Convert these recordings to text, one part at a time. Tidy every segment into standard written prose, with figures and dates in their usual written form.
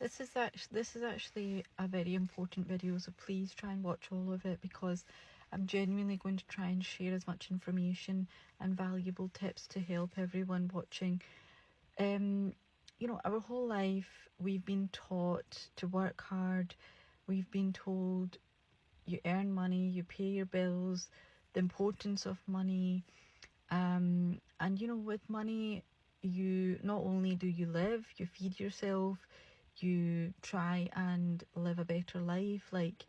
This is actually a very important video, so please try and watch all of it, because I'm genuinely going to try and share as much information and valuable tips to help everyone watching. You know, our whole life we've been taught to work hard. We've been told you earn money, you pay your bills, the importance of money. And you know, with money, you not only do you live, you feed yourself, you try and live a better life. Like,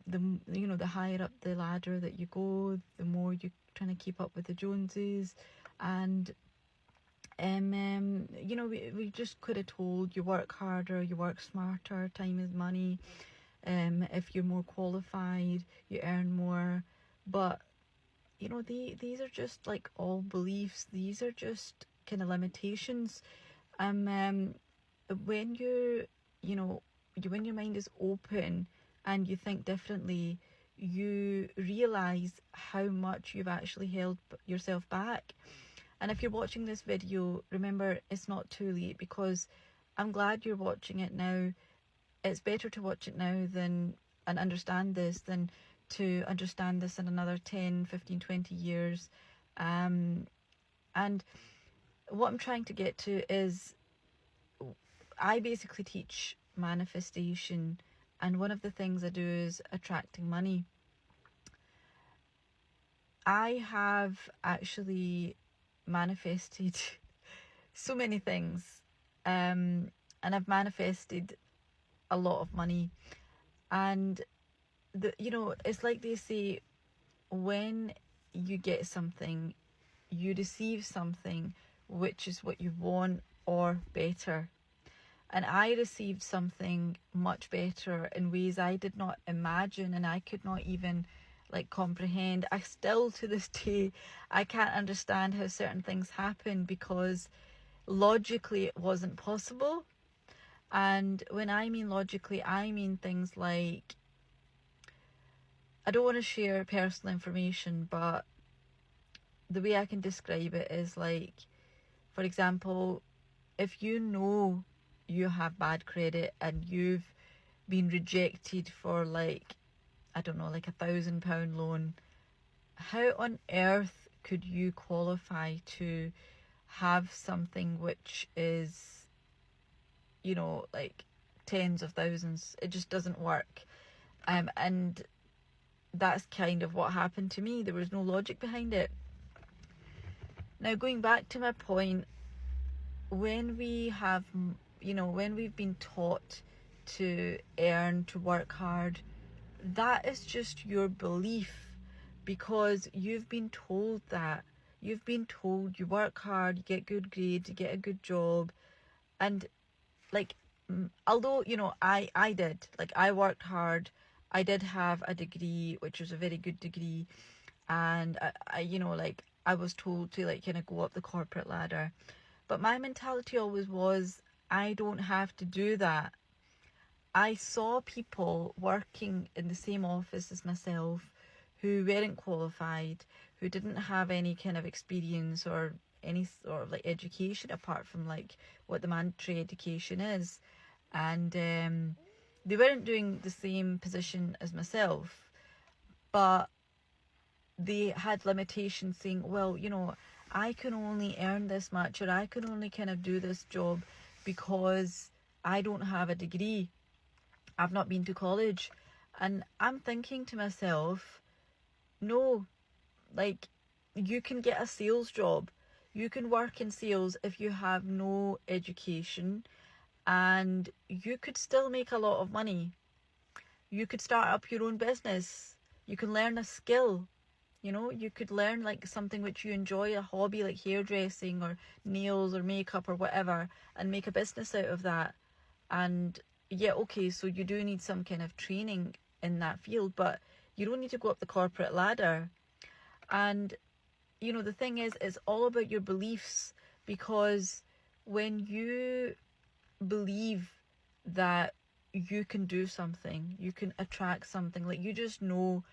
the higher up the ladder that you go, the more you're trying to keep up with the Joneses. And we just could have told you work harder, you work smarter, time is money. If you're more qualified, you earn more. But you know, these are just like all beliefs. These are just kind of limitations. When when your mind is open and you think differently, you realize how much you've actually held yourself back. And if you're watching this video, remember, it's not too late, because I'm glad you're watching it now. It's better to watch it now and understand this than to understand this in another 10, 15, 20 years. And what I'm trying to get to is, I basically teach manifestation, and one of the things I do is attracting money. I have actually manifested so many things, and I've manifested a lot of money. And it's like they say, when you get something, you receive something which is what you want or better. And I received something much better in ways I did not imagine, and I could not even comprehend. I still, to this day, I can't understand how certain things happen, because logically it wasn't possible. And when I mean logically, I mean things like, I don't want to share personal information, but the way I can describe it is like, for example, if you know you have bad credit and you've been rejected for I don't know, £1,000 loan, how on earth could you qualify to have something which is, tens of thousands? It just doesn't work. And that's kind of what happened to me. There was no logic behind it. Now, going back to my point, when we've been taught to earn, to work hard, that is just your belief, because you've been told that. You've been told you work hard, you get good grades, you get a good job. And although, I did, I worked hard, I did have a degree, which was a very good degree. And I was told to kind of go up the corporate ladder. But my mentality always was, I don't have to do that. I saw people working in the same office as myself who weren't qualified, who didn't have any kind of experience or any sort of education apart from what the mandatory education is. And they weren't doing the same position as myself, but they had limitations, saying, well, I can only earn this much, or I can only kind of do this job because I don't have a degree. I've not been to college. And I'm thinking to myself, no, you can get a sales job. You can work in sales if you have no education, and you could still make a lot of money. You could start up your own business. You can learn a skill. You could learn something which you enjoy, a hobby like hairdressing or nails or makeup or whatever, and make a business out of that. And yeah, okay, so you do need some kind of training in that field, but you don't need to go up the corporate ladder. And the thing is, it's all about your beliefs, because when you believe that you can do something, you can attract something, you just know.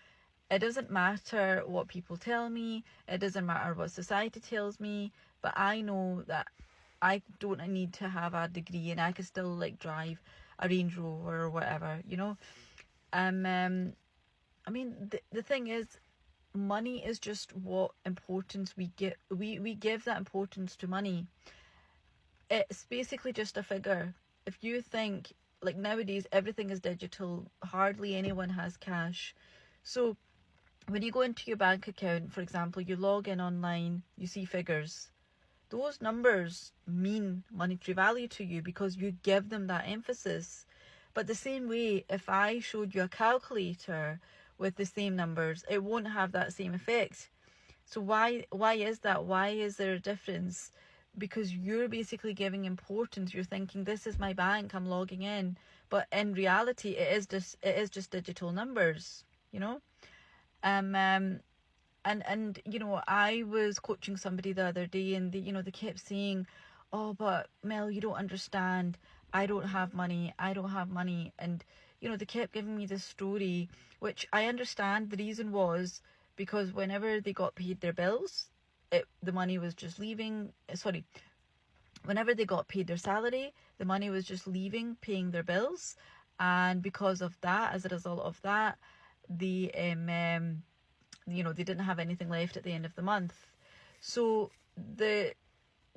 It doesn't matter what people tell me, it doesn't matter what society tells me, but I know that I don't need to have a degree, and I can still like drive a Range Rover or whatever, you know. I mean, the thing is, money is just what importance we give. We give that importance to money. It's basically just a figure. If you think, like, nowadays everything is digital, hardly anyone has cash. So when you go into your bank account, for example, you log in online, you see figures. Those numbers mean monetary value to you because you give them that emphasis. But the same way, if I showed you a calculator with the same numbers, it won't have that same effect. So why is that? Why is there a difference? Because you're basically giving importance. You're thinking, this is my bank, I'm logging in. But in reality, it is just digital numbers, you know. And you know, I was coaching somebody the other day, and they kept saying, oh, but Mel, you don't understand, I don't have money. And they kept giving me this story, which I understand. The reason was because whenever they got paid their bills, the money was just leaving. Whenever they got paid their salary, the money was just leaving, paying their bills. And because of that, as a result of that, they didn't have anything left at the end of the month. So the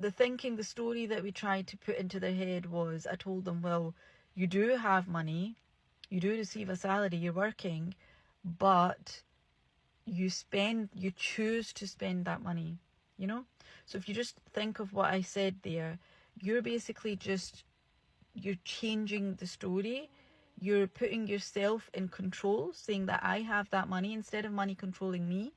thinking, the story that we tried to put into their head was, I told them, well, you do have money, you do receive a salary, you're working, but you choose to spend that money, you know. So if you just think of what I said there, you're basically you're changing the story. You're putting yourself in control, saying that I have that money instead of money controlling me.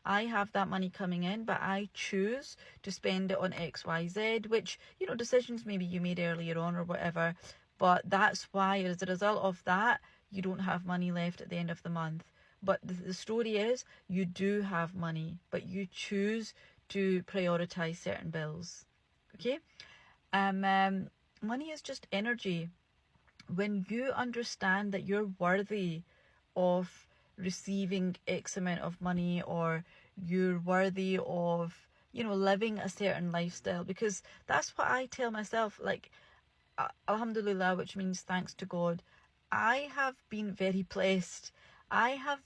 I have that money coming in, but I choose to spend it on X, Y, Z, which, decisions maybe you made earlier on or whatever. But that's why, as a result of that, you don't have money left at the end of the month. But the story is, you do have money, but you choose to prioritize certain bills. Okay? Money is just energy. When you understand that you're worthy of receiving X amount of money, or you're worthy of, living a certain lifestyle, because that's what I tell myself, like, alhamdulillah, which means thanks to God, I have been very blessed. I have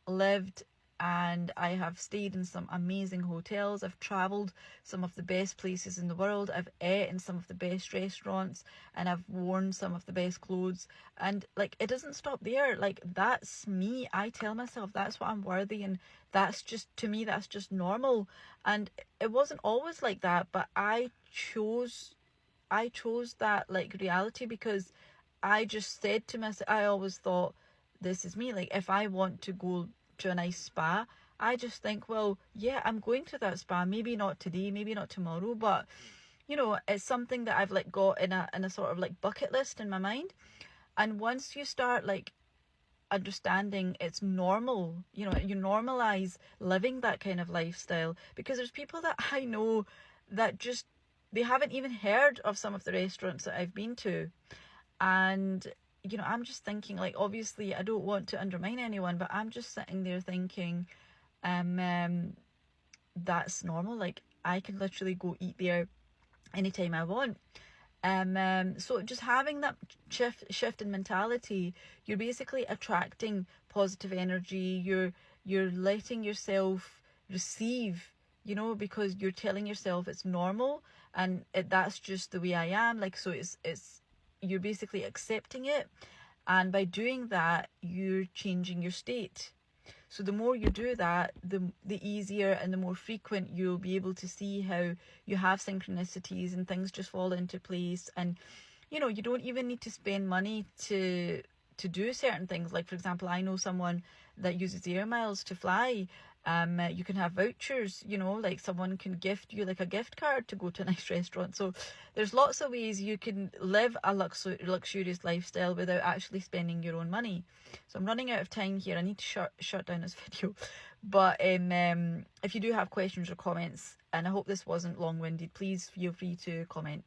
lived and I have stayed in some amazing hotels. I've travelled some of the best places in the world. I've ate in some of the best restaurants, and I've worn some of the best clothes. And it doesn't stop there. That's me. I tell myself that's what I'm worthy, and that's just, to me, that's just normal. And it wasn't always like that, but I chose that reality, because I just said to myself, I always thought, this is me. If I want to go to a nice spa, I just think, well, yeah, I'm going to that spa. Maybe not today, maybe not tomorrow, but it's something that I've got in a sort of bucket list in my mind. And once you start understanding it's normal, you normalize living that kind of lifestyle, because there's people that I know that just, they haven't even heard of some of the restaurants that I've been to. And I'm just thinking, obviously I don't want to undermine anyone, but I'm just sitting there thinking, that's normal. I can literally go eat there anytime I want. So just having that shift in mentality, you're basically attracting positive energy. You're letting yourself receive, because you're telling yourself it's normal, and that's just the way I am. So it's you're basically accepting it, and by doing that, you're changing your state. So the more you do that, the easier and the more frequent you'll be able to see how you have synchronicities and things just fall into place. And you don't even need to spend money to do certain things. For example, I know someone that uses air miles to fly. You can have vouchers, someone can gift you a gift card to go to a nice restaurant. So there's lots of ways you can live a luxurious lifestyle without actually spending your own money. So I'm running out of time here. I need to shut down this video. But if you do have questions or comments, and I hope this wasn't long-winded, please feel free to comment.